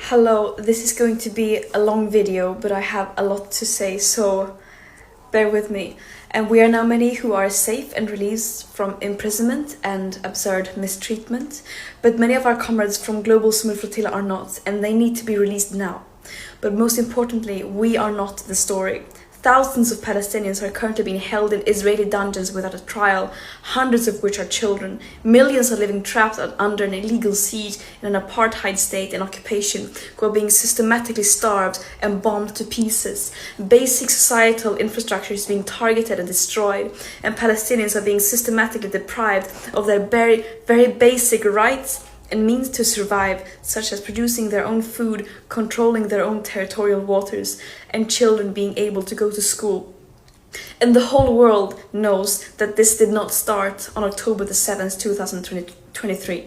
Hello, this is going to be a long video, but I have a lot to say, so bear with me. And we are now many who are safe and released from imprisonment and absurd mistreatment, but many of our comrades from Global Sumud Flotilla are not, and they need to be released now. But most importantly, we are not the story. Thousands of Palestinians are currently being held in Israeli dungeons without a trial, hundreds of which are children. Millions are living trapped under an illegal siege in an apartheid state and occupation, who are being systematically starved and bombed to pieces. Basic societal infrastructure is being targeted and destroyed, and Palestinians are being systematically deprived of their very basic rights and means to survive, such as producing their own food, controlling their own territorial waters, and children being able to go to school. And the whole world knows that this did not start on October the 7th, 2023.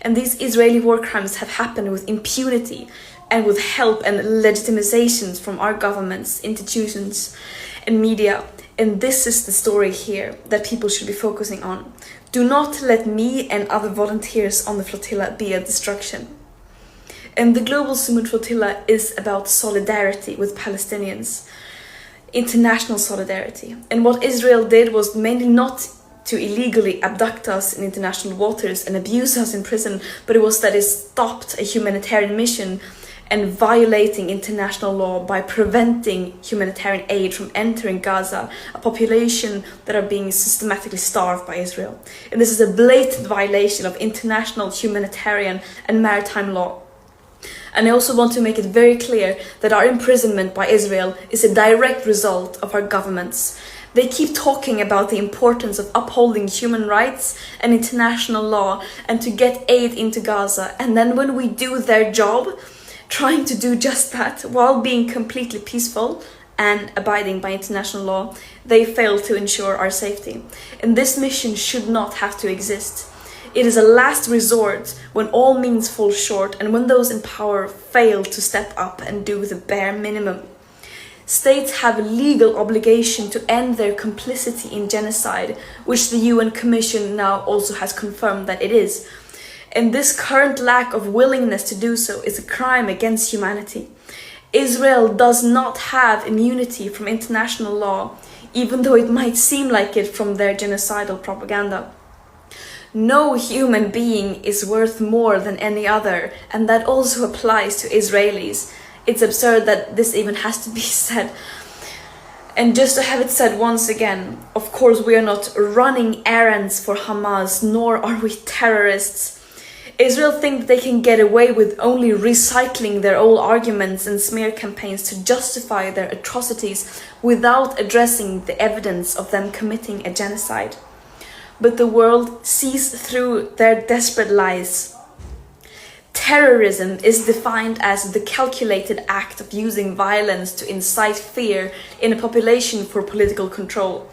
And these Israeli war crimes have happened with impunity and with help and legitimizations from our governments, institutions, and media. And this is the story here that people should be focusing on. Do not let me and other volunteers on the flotilla be a distraction. And the Global Sumud Flotilla is about solidarity with Palestinians, international solidarity. And what Israel did was mainly not to illegally abduct us in international waters and abuse us in prison, but it was that it stopped a humanitarian mission and violating international law by preventing humanitarian aid from entering Gaza, a population that are being systematically starved by Israel. And this is a blatant violation of international humanitarian and maritime law. And I also want to make it very clear that our imprisonment by Israel is a direct result of our governments. They keep talking about the importance of upholding human rights and international law and to get aid into Gaza. And then when we do their job, trying to do just that while being completely peaceful and abiding by international law, they fail to ensure our safety. And this mission should not have to exist. It is a last resort when all means fall short and when those in power fail to step up and do the bare minimum. States have a legal obligation to end their complicity in genocide, which the UN Commission now also has confirmed that it is. And this current lack of willingness to do so is a crime against humanity. Israel does not have immunity from international law, even though it might seem like it from their genocidal propaganda. No human being is worth more than any other, and that also applies to Israelis. It's absurd that this even has to be said. And just to have it said once again, of course we are not running errands for Hamas, nor are we terrorists. Israel think they can get away with only recycling their old arguments and smear campaigns to justify their atrocities without addressing the evidence of them committing a genocide. But the world sees through their desperate lies. Terrorism is defined as the calculated act of using violence to incite fear in a population for political control.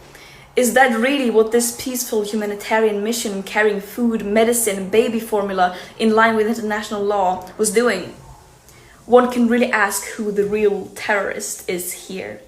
Is that really what this peaceful humanitarian mission carrying food, medicine, baby formula in line with international law was doing? One can really ask who the real terrorist is here.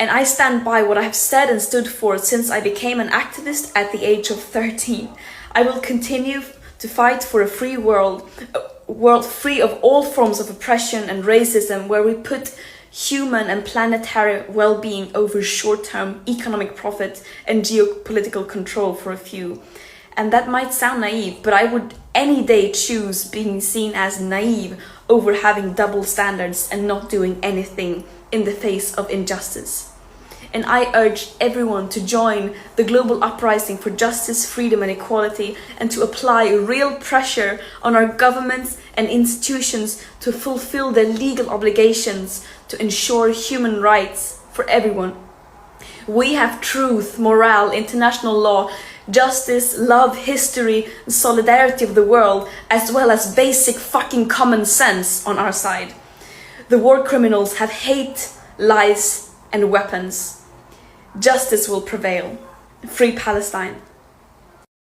And I stand by what I have said and stood for since I became an activist at the age of 13. I will continue to fight for a free world, a world free of all forms of oppression and racism, where we put human and planetary well-being over short-term economic profit and geopolitical control for a few. And that might sound naive, but I would any day choose being seen as naive over having double standards and not doing anything in the face of injustice. And I urge everyone to join the global uprising for justice, freedom and equality, and to apply real pressure on our governments and institutions to fulfill their legal obligations to ensure human rights for everyone. We have truth, morale, international law, justice, love, history, and solidarity of the world, as well as basic fucking common sense on our side. The war criminals have hate, lies, and weapons. Justice will prevail. Free Palestine.